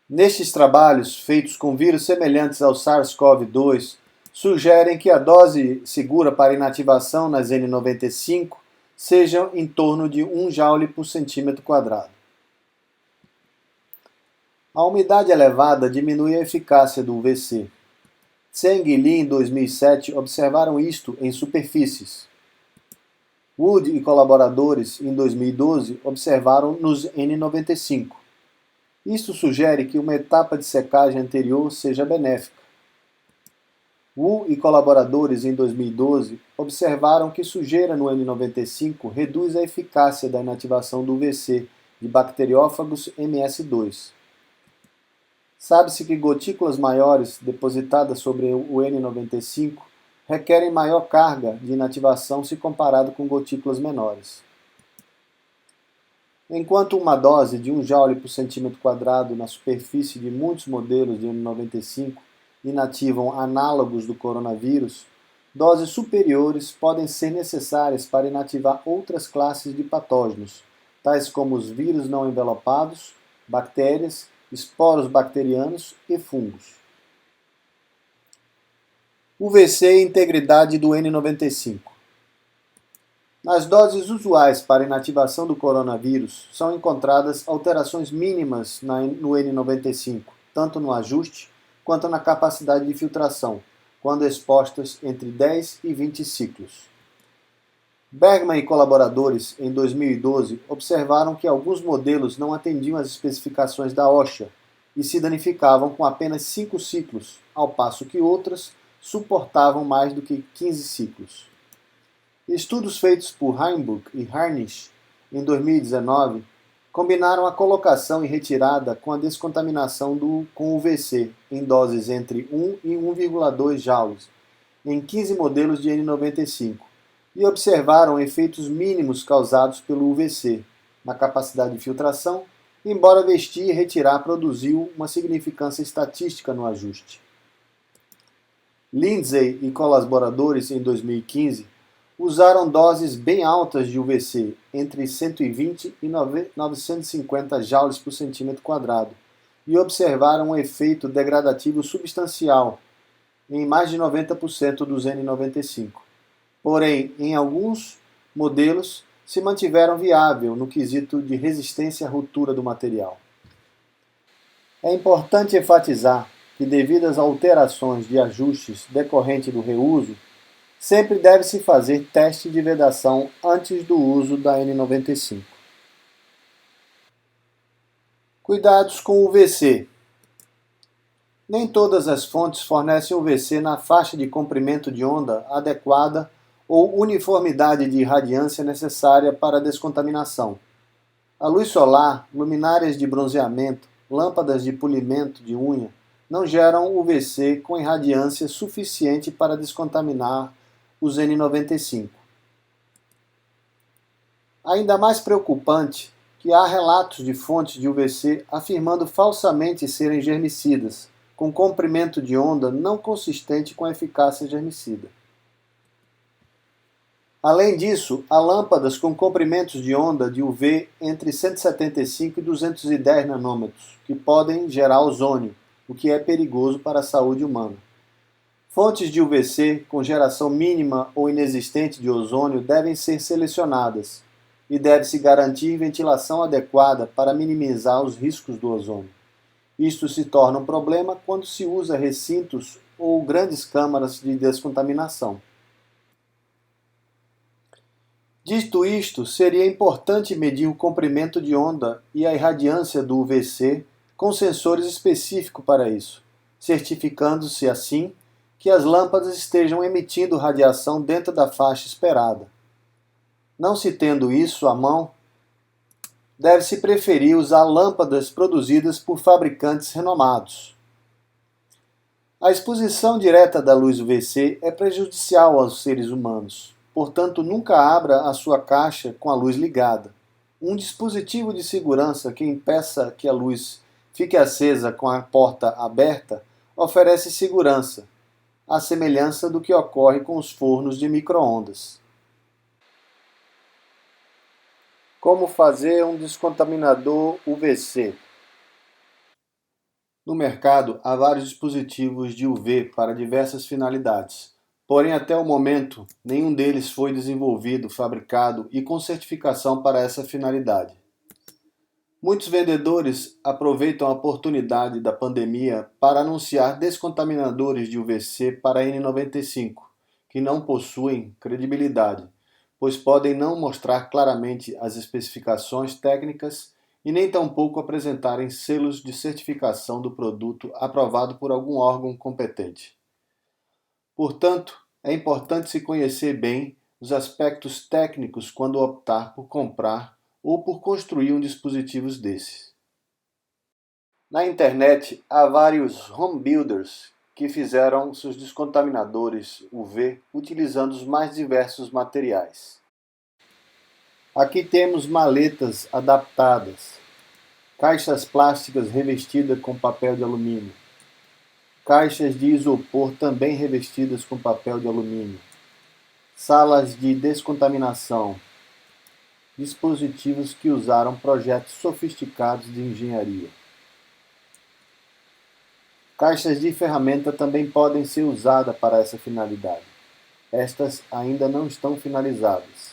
Nestes trabalhos, feitos com vírus semelhantes ao SARS-CoV-2, sugerem que a dose segura para inativação nas N95 seja em torno de 1 joule por centímetro quadrado. A umidade elevada diminui a eficácia do UVC. Tseng e Li, em 2007, observaram isto em superfícies. Wood e colaboradores, em 2012, observaram nos N95. Isto sugere que uma etapa de secagem anterior seja benéfica. Wu e colaboradores, em 2012, observaram que sujeira no N95 reduz a eficácia da inativação do UVC de bacteriófagos MS2. Sabe-se que gotículas maiores depositadas sobre o N95 requerem maior carga de inativação se comparado com gotículas menores. Enquanto uma dose de 1 joule por centímetro quadrado na superfície de muitos modelos de N95 inativam análogos do coronavírus, doses superiores podem ser necessárias para inativar outras classes de patógenos, tais como os vírus não envelopados, bactérias, esporos bacterianos e fungos. UVC e integridade do N95. Nas doses usuais para inativação do coronavírus, são encontradas alterações mínimas no N95, tanto no ajuste quanto na capacidade de filtração, quando expostas entre 10 e 20 ciclos. Bergman e colaboradores, em 2012, observaram que alguns modelos não atendiam às especificações da OSHA e se danificavam com apenas 5 ciclos, ao passo que outras suportavam mais do que 15 ciclos. Estudos feitos por Heimbuch e Harnisch em 2019 combinaram a colocação e retirada com a descontaminação com UVC em doses entre 1 e 1,2 joules em 15 modelos de N95 e observaram efeitos mínimos causados pelo UVC na capacidade de filtração, embora vestir e retirar produziu uma significância estatística no ajuste. Lindsay e colaboradores em 2015 usaram doses bem altas de UVC, entre 120 e 950 joules por centímetro quadrado, e observaram um efeito degradativo substancial em mais de 90% dos N95. Porém, em alguns modelos, se mantiveram viável no quesito de resistência à ruptura do material. É importante enfatizar que, devido às alterações de ajustes decorrentes do reuso, sempre deve-se fazer teste de vedação antes do uso da N95. Cuidados com UVC. Nem todas as fontes fornecem UVC na faixa de comprimento de onda adequada ou uniformidade de irradiância necessária para a descontaminação. A luz solar, luminárias de bronzeamento, lâmpadas de polimento de unha não geram UVC com irradiância suficiente para descontaminar os N95. Ainda mais preocupante que há relatos de fontes de UVC afirmando falsamente serem germicidas, com comprimento de onda não consistente com a eficácia germicida. Além disso, há lâmpadas com comprimentos de onda de UV entre 175 e 210 nanômetros, que podem gerar ozônio, o que é perigoso para a saúde humana. Fontes de UVC com geração mínima ou inexistente de ozônio devem ser selecionadas e deve-se garantir ventilação adequada para minimizar os riscos do ozônio. Isto se torna um problema quando se usa recintos ou grandes câmaras de descontaminação. Dito isto, seria importante medir o comprimento de onda e a irradiância do UVC com sensores específicos para isso, certificando-se assim que as lâmpadas estejam emitindo radiação dentro da faixa esperada. Não se tendo isso à mão, deve-se preferir usar lâmpadas produzidas por fabricantes renomados. A exposição direta da luz UVC é prejudicial aos seres humanos, portanto nunca abra a sua caixa com a luz ligada. Um dispositivo de segurança que impeça que a luz fique acesa com a porta aberta oferece segurança, à semelhança do que ocorre com os fornos de micro-ondas. Como fazer um descontaminador UVC? No mercado, há vários dispositivos de UV para diversas finalidades. Porém, até o momento, nenhum deles foi desenvolvido, fabricado e com certificação para essa finalidade. Muitos vendedores aproveitam a oportunidade da pandemia para anunciar descontaminadores de UVC para N95, que não possuem credibilidade, pois podem não mostrar claramente as especificações técnicas e nem tampouco apresentarem selos de certificação do produto aprovado por algum órgão competente. Portanto, é importante se conhecer bem os aspectos técnicos quando optar por comprar ou por construir um dispositivo desses. Na internet, há vários home builders que fizeram seus descontaminadores UV utilizando os mais diversos materiais. Aqui temos maletas adaptadas, caixas plásticas revestidas com papel de alumínio, caixas de isopor também revestidas com papel de alumínio, salas de descontaminação, dispositivos que usaram projetos sofisticados de engenharia. Caixas de ferramenta também podem ser usadas para essa finalidade. Estas ainda não estão finalizadas.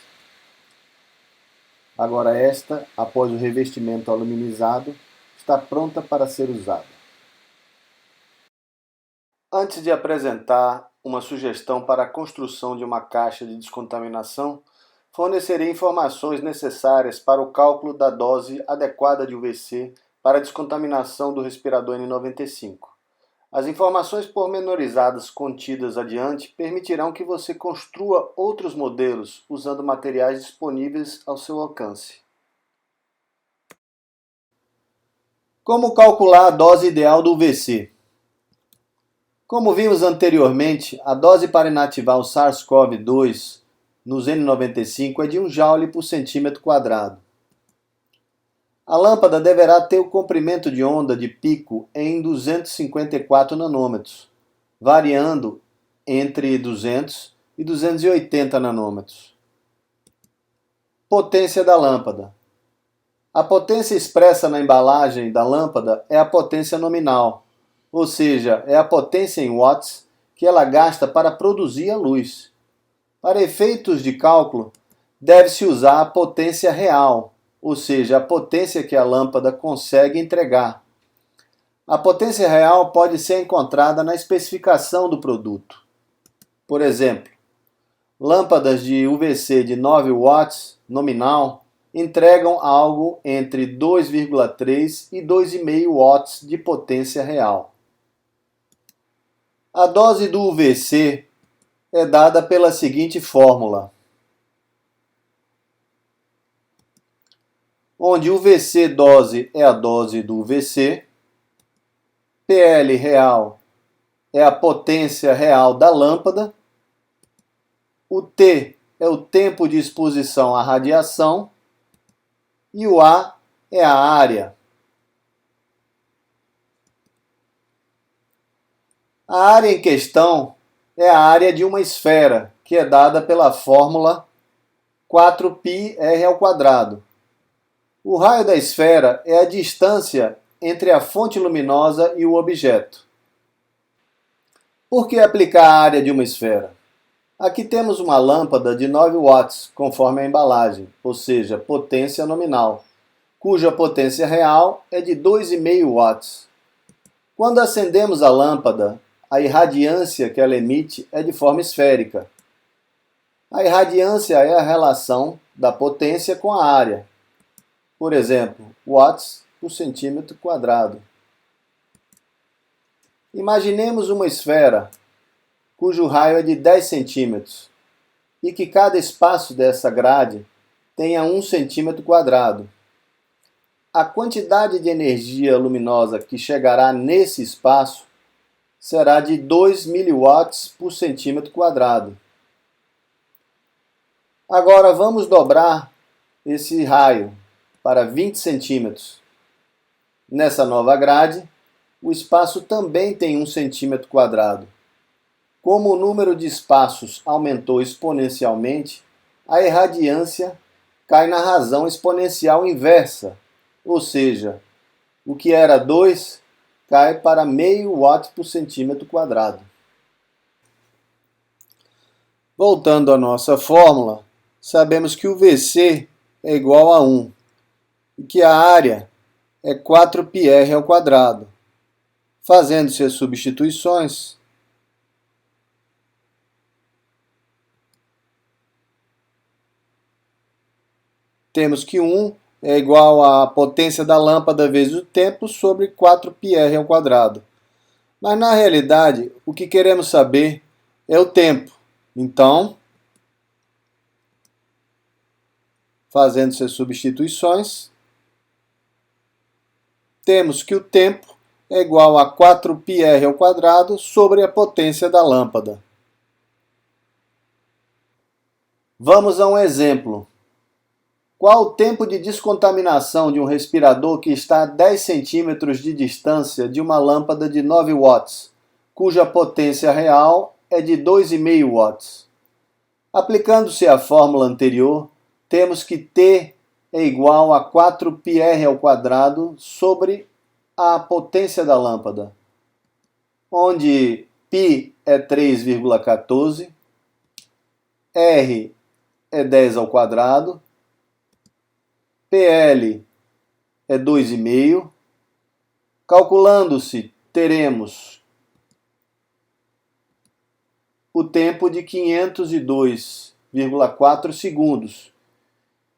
Agora esta, após o revestimento aluminizado, está pronta para ser usada. Antes de apresentar uma sugestão para a construção de uma caixa de descontaminação, fornecerei informações necessárias para o cálculo da dose adequada de UVC para a descontaminação do respirador N95. As informações pormenorizadas contidas adiante permitirão que você construa outros modelos usando materiais disponíveis ao seu alcance. Como calcular a dose ideal do UVC? Como vimos anteriormente, a dose para inativar o SARS-CoV-2 nos N95 é de 1 joule por centímetro quadrado. A lâmpada deverá ter o comprimento de onda de pico em 254 nanômetros, variando entre 200 e 280 nanômetros. Potência da lâmpada. A potência expressa na embalagem da lâmpada é a potência nominal, ou seja, é a potência em watts que ela gasta para produzir a luz. Para efeitos de cálculo, deve-se usar a potência real, ou seja, a potência que a lâmpada consegue entregar. A potência real pode ser encontrada na especificação do produto. Por exemplo, lâmpadas de UVC de 9 watts nominal entregam algo entre 2,3 e 2,5 watts de potência real. A dose do UVC é dada pela seguinte fórmula, onde UVC dose é a dose do UVC, PL real é a potência real da lâmpada, o T é o tempo de exposição à radiação e o A é a área. A área em questão é a área de uma esfera, que é dada pela fórmula 4πr². O raio da esfera é a distância entre a fonte luminosa e o objeto. Por que aplicar a área de uma esfera? Aqui temos uma lâmpada de 9 watts, conforme a embalagem, ou seja, potência nominal, cuja potência real é de 2,5 watts. Quando acendemos a lâmpada, a irradiância que ela emite é de forma esférica. A irradiância é a relação da potência com a área. Por exemplo, watts por centímetro quadrado. Imaginemos uma esfera cujo raio é de 10 centímetros e que cada espaço dessa grade tenha 1 centímetro quadrado. A quantidade de energia luminosa que chegará nesse espaço será de 2 miliwatts por centímetro quadrado. Agora vamos dobrar esse raio para 20 centímetros. Nessa nova grade, o espaço também tem 1 centímetro quadrado. Como o número de espaços aumentou exponencialmente, a irradiância cai na razão exponencial inversa, ou seja, o que era 2 cai para meio watt por centímetro quadrado. Voltando à nossa fórmula, sabemos que o VC é igual a 1 e que a área é 4πr². Fazendo-se as substituições, temos que 1 é igual à potência da lâmpada vezes o tempo sobre 4πr². Mas na realidade, o que queremos saber é o tempo. Então, fazendo-se as substituições, temos que o tempo é igual a 4πr ao quadrado sobre a potência da lâmpada. Vamos a um exemplo. Qual o tempo de descontaminação de um respirador que está a 10 centímetros de distância de uma lâmpada de 9 watts, cuja potência real é de 2,5 watts? Aplicando-se a fórmula anterior, temos que T é igual a 4πr ao quadrado sobre a potência da lâmpada, onde π é 3,14, R é 10 ao quadrado, PL é 2,5. Calculando-se, teremos o tempo de 502,4 segundos,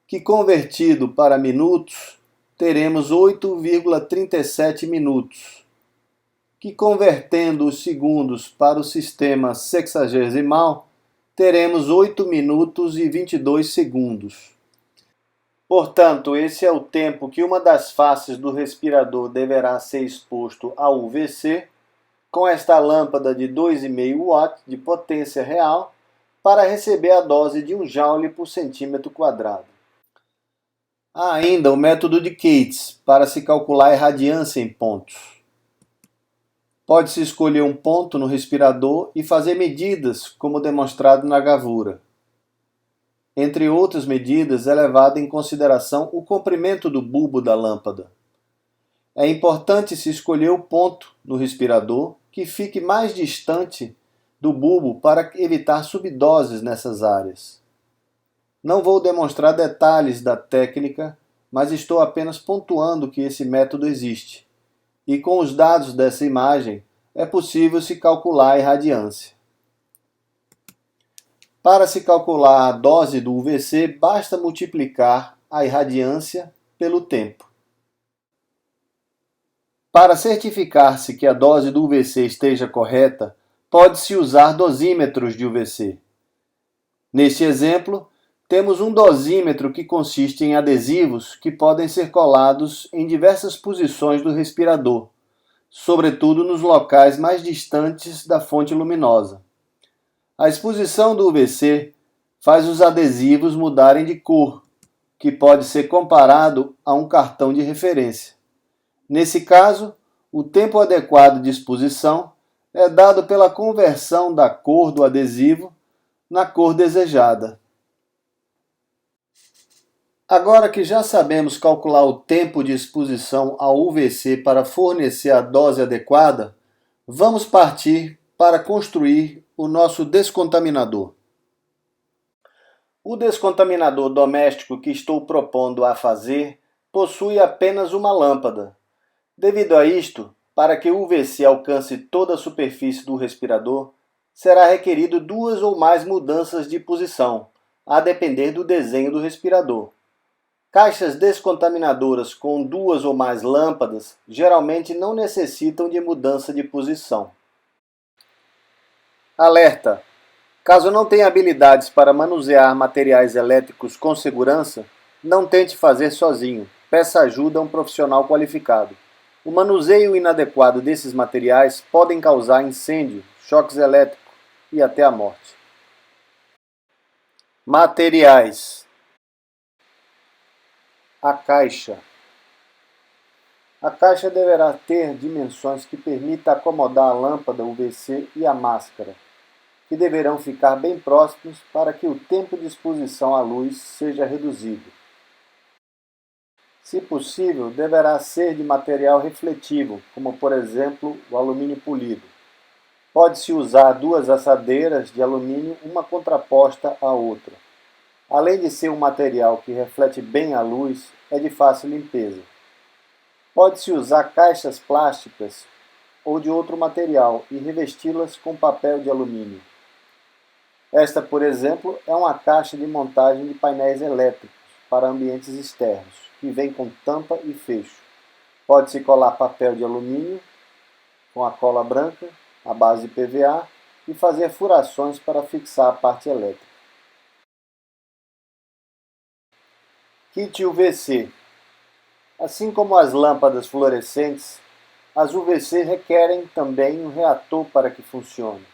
que convertido para minutos, teremos 8,37 minutos, que convertendo os segundos para o sistema sexagesimal, teremos 8 minutos e 22 segundos. Portanto, esse é o tempo que uma das faces do respirador deverá ser exposto ao UVC, com esta lâmpada de 2,5 watts de potência real, para receber a dose de 1 joule por centímetro quadrado. Há ainda o método de Cates, para se calcular a irradiância em pontos. Pode-se escolher um ponto no respirador e fazer medidas, como demonstrado na gravura. Entre outras medidas, é levado em consideração o comprimento do bulbo da lâmpada. É importante se escolher o ponto no respirador que fique mais distante do bulbo para evitar subdoses nessas áreas. Não vou demonstrar detalhes da técnica, mas estou apenas pontuando que esse método existe. E com os dados dessa imagem, é possível se calcular a irradiância. Para se calcular a dose do UVC, basta multiplicar a irradiância pelo tempo. Para certificar-se que a dose do UVC esteja correta, pode-se usar dosímetros de UVC. Neste exemplo, temos um dosímetro que consiste em adesivos que podem ser colados em diversas posições do respirador, sobretudo nos locais mais distantes da fonte luminosa. A exposição do UVC faz os adesivos mudarem de cor, que pode ser comparado a um cartão de referência. Nesse caso, o tempo adequado de exposição é dado pela conversão da cor do adesivo na cor desejada. Agora que já sabemos calcular o tempo de exposição ao UVC para fornecer a dose adequada, vamos partir para construir o nosso descontaminador. O descontaminador doméstico que estou propondo a fazer possui apenas uma lâmpada. Devido a isto, para que o UVC alcance toda a superfície do respirador, será requerido 2 ou mais mudanças de posição, a depender do desenho do respirador. Caixas descontaminadoras com 2 ou mais lâmpadas geralmente não necessitam de mudança de posição. Alerta! Caso não tenha habilidades para manusear materiais elétricos com segurança, não tente fazer sozinho. Peça ajuda a um profissional qualificado. O manuseio inadequado desses materiais podem causar incêndio, choques elétricos e até a morte. Materiais. A caixa. A caixa deverá ter dimensões que permitam acomodar a lâmpada UVC e a máscara, que deverão ficar bem próximos para que o tempo de exposição à luz seja reduzido. Se possível, deverá ser de material refletivo, como por exemplo o alumínio polido. Pode-se usar 2 assadeiras de alumínio, uma contraposta à outra. Além de ser um material que reflete bem a luz, é de fácil limpeza. Pode-se usar caixas plásticas ou de outro material e revesti-las com papel de alumínio. Esta, por exemplo, é uma caixa de montagem de painéis elétricos para ambientes externos, que vem com tampa e fecho. Pode-se colar papel de alumínio com a cola branca, à base de PVA, e fazer furações para fixar a parte elétrica. Kit UVC. Assim como as lâmpadas fluorescentes, As UVC requerem também um reator para que funcione.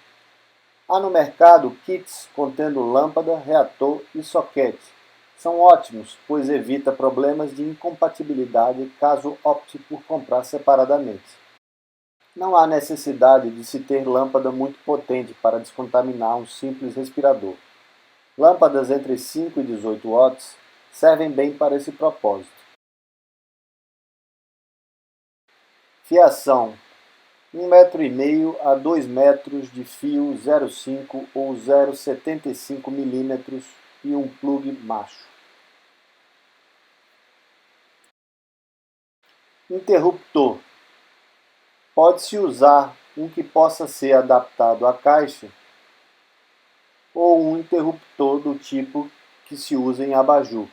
Há no mercado kits contendo lâmpada, reator e soquete. São ótimos, pois evita problemas de incompatibilidade caso opte por comprar separadamente. Não há necessidade de se ter lâmpada muito potente para descontaminar um simples respirador. Lâmpadas entre 5 e 18 watts servem bem para esse propósito. Fiação: 1,5 m a 2 metros de fio 0,5 ou 0,75 mm e um plug macho. Interruptor: pode-se usar um que possa ser adaptado à caixa ou um interruptor do tipo que se usa em abajur.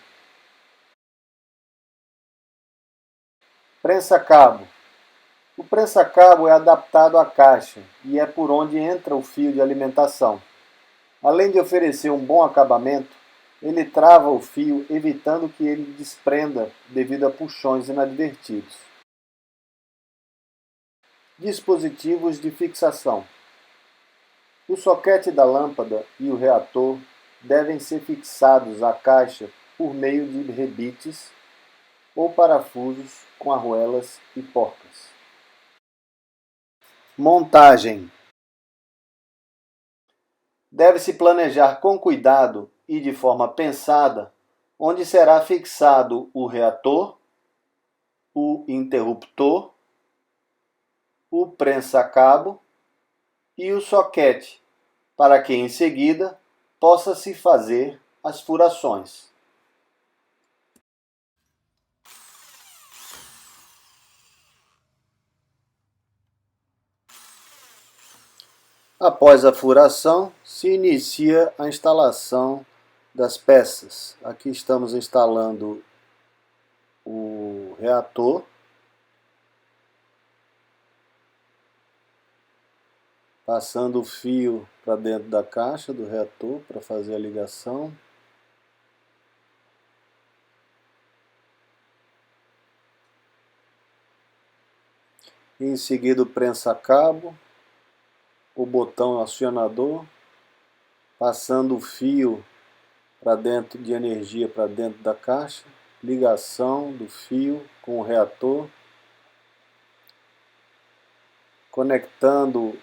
Prensa-cabo: o prensa-cabo é adaptado à caixa e é por onde entra o fio de alimentação. Além de oferecer um bom acabamento, ele trava o fio, evitando que ele desprenda devido a puxões inadvertidos. Dispositivos de fixação: o soquete da lâmpada e o reator devem ser fixados à caixa por meio de rebites ou parafusos com arruelas e porcas. Montagem: deve-se planejar com cuidado e de forma pensada onde será fixado o reator, o interruptor, o prensa-cabo e o soquete, para que em seguida possa-se fazer as furações. Após a furação, se inicia a instalação das peças. Aqui estamos instalando o reator, passando o fio para dentro da caixa do reator para fazer a ligação. E em seguida o prensa-cabo, o botão acionador, passando o fio para dentro de energia para dentro da caixa, ligação do fio com o reator, conectando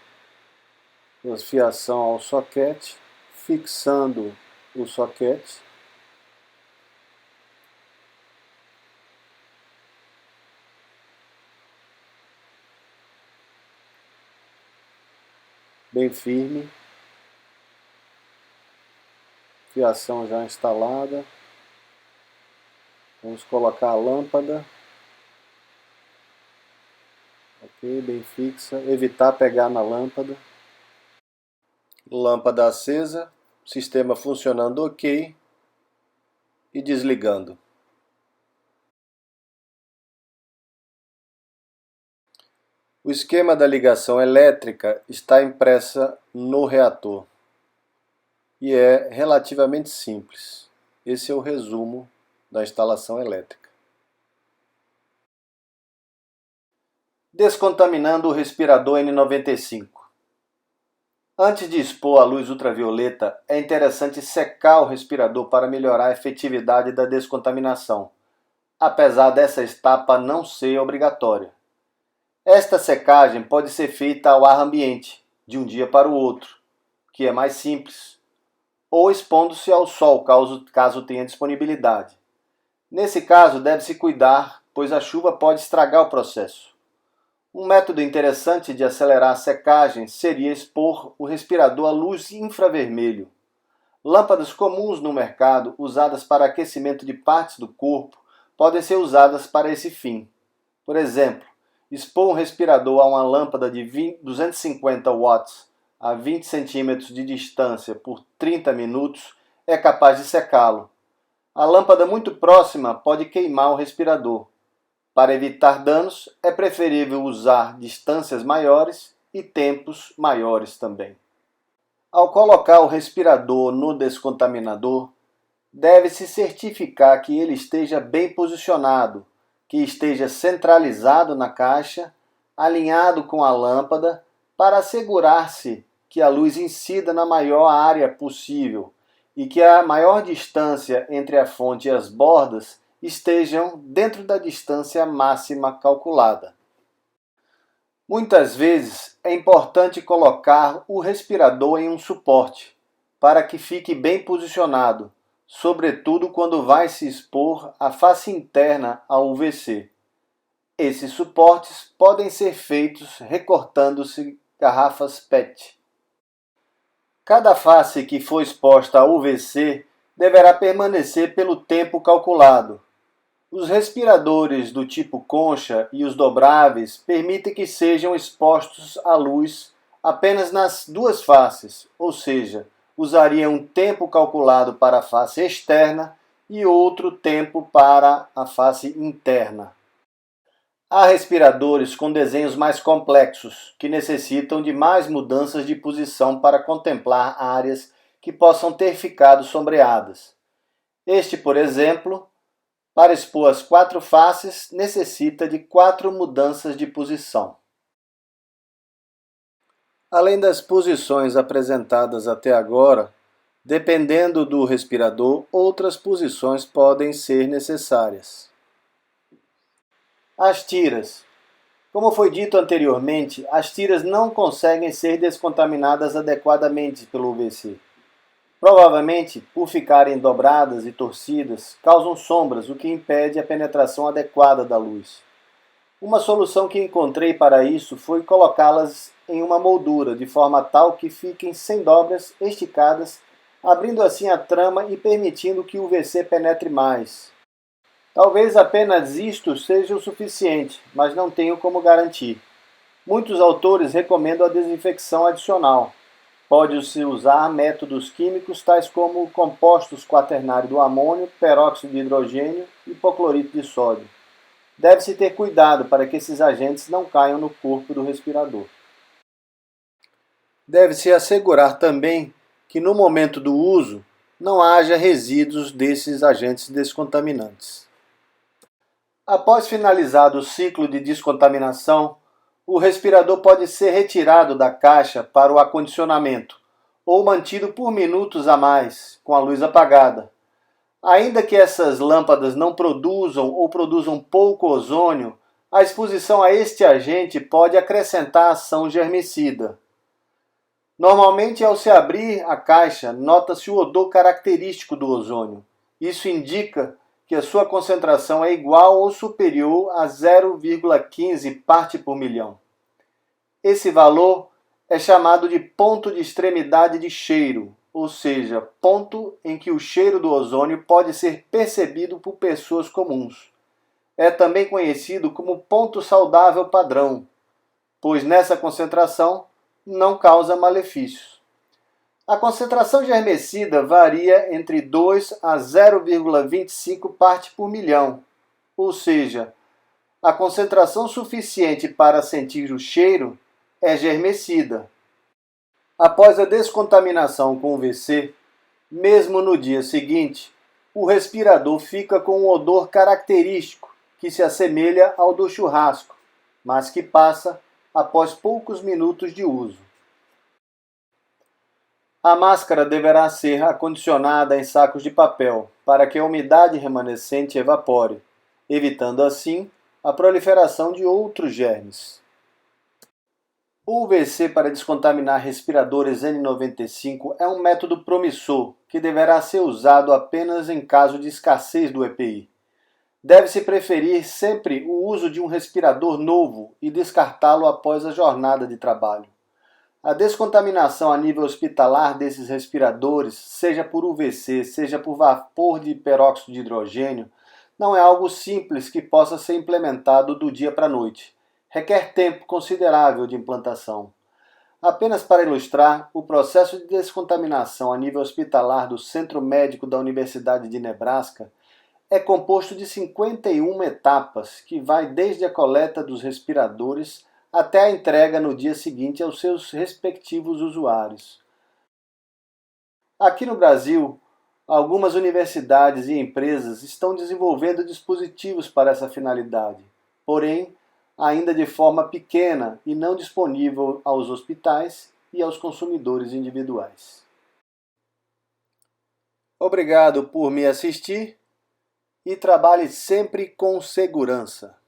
a fiação ao soquete, fixando o soquete, bem firme, fiação já instalada. Vamos colocar a lâmpada, ok, bem fixa, evitar pegar na lâmpada. Lâmpada acesa, sistema funcionando ok e desligando. O esquema da ligação elétrica está impressa no reator e é relativamente simples. Esse é o resumo da instalação elétrica. Descontaminando o respirador N95. Antes de expor a luz ultravioleta, é interessante secar o respirador para melhorar a efetividade da descontaminação, apesar dessa etapa não ser obrigatória. Esta secagem pode ser feita ao ar ambiente, de um dia para o outro, que é mais simples, ou expondo-se ao sol, caso tenha disponibilidade. Nesse caso, deve-se cuidar, pois a chuva pode estragar o processo. Um método interessante de acelerar a secagem seria expor o respirador à luz infravermelho. Lâmpadas comuns no mercado, usadas para aquecimento de partes do corpo, podem ser usadas para esse fim. Por exemplo, expor um respirador a uma lâmpada de 250 watts a 20 centímetros de distância por 30 minutos é capaz de secá-lo. A lâmpada muito próxima pode queimar o respirador. Para evitar danos, é preferível usar distâncias maiores e tempos maiores também. Ao colocar o respirador no descontaminador, deve-se certificar que ele esteja bem posicionado, que esteja centralizado na caixa, alinhado com a lâmpada para assegurar-se que a luz incida na maior área possível e que a maior distância entre a fonte e as bordas estejam dentro da distância máxima calculada. Muitas vezes é importante colocar o respirador em um suporte, para que fique bem posicionado, sobretudo quando vai se expor a face interna ao UVC. Esses suportes podem ser feitos recortando-se garrafas PET. Cada face que for exposta ao UVC deverá permanecer pelo tempo calculado. Os respiradores do tipo concha e os dobráveis permitem que sejam expostos à luz apenas nas duas faces, ou seja, usariam um tempo calculado para a face externa e outro tempo para a face interna. Há respiradores com desenhos mais complexos, que necessitam de mais mudanças de posição para contemplar áreas que possam ter ficado sombreadas. Este, por exemplo, para expor as 4 faces, necessita de 4 mudanças de posição. Além das posições apresentadas até agora, dependendo do respirador, outras posições podem ser necessárias. As tiras. Como foi dito anteriormente, as tiras não conseguem ser descontaminadas adequadamente pelo UVC. Provavelmente, por ficarem dobradas e torcidas, causam sombras, o que impede a penetração adequada da luz. Uma solução que encontrei para isso foi colocá-las em uma moldura, de forma tal que fiquem sem dobras, esticadas, abrindo assim a trama e permitindo que o UVC penetre mais. Talvez apenas isto seja o suficiente, mas não tenho como garantir. Muitos autores recomendam a desinfecção adicional. Pode-se usar métodos químicos tais como o compostos quaternário do amônio, peróxido de hidrogênio e hipoclorito de sódio. Deve-se ter cuidado para que esses agentes não caiam no corpo do respirador. Deve-se assegurar também que no momento do uso não haja resíduos desses agentes descontaminantes. Após finalizado o ciclo de descontaminação, o respirador pode ser retirado da caixa para o acondicionamento ou mantido por minutos a mais, com a luz apagada. Ainda que essas lâmpadas não produzam ou produzam pouco ozônio, a exposição a este agente pode acrescentar ação germicida. Normalmente, ao se abrir a caixa, nota-se o odor característico do ozônio. Isso indica que a sua concentração é igual ou superior a 0,15 parte por milhão. Esse valor é chamado de ponto de extremidade de cheiro, ou seja, ponto em que o cheiro do ozônio pode ser percebido por pessoas comuns. É também conhecido como ponto saudável padrão, pois nessa concentração não causa malefícios. A concentração germicida varia entre 2 a 0,25 parte por milhão, ou seja, a concentração suficiente para sentir o cheiro é germicida. Após a descontaminação com UVC, mesmo no dia seguinte, o respirador fica com um odor característico que se assemelha ao do churrasco, mas que passa após poucos minutos de uso. A máscara deverá ser acondicionada em sacos de papel para que a umidade remanescente evapore, evitando assim a proliferação de outros germes. O UVC para descontaminar respiradores N95 é um método promissor que deverá ser usado apenas em caso de escassez do EPI. Deve-se preferir sempre o uso de um respirador novo e descartá-lo após a jornada de trabalho. A descontaminação a nível hospitalar desses respiradores, seja por UVC, seja por vapor de peróxido de hidrogênio, não é algo simples que possa ser implementado do dia para a noite. Requer tempo considerável de implantação. Apenas para ilustrar, o processo de descontaminação a nível hospitalar do Centro Médico da Universidade de Nebraska é composto de 51 etapas, que vai desde a coleta dos respiradores até a entrega no dia seguinte aos seus respectivos usuários. Aqui no Brasil, algumas universidades e empresas estão desenvolvendo dispositivos para essa finalidade. Porém, ainda de forma pequena e não disponível aos hospitais e aos consumidores individuais. Obrigado por me assistir e trabalhe sempre com segurança.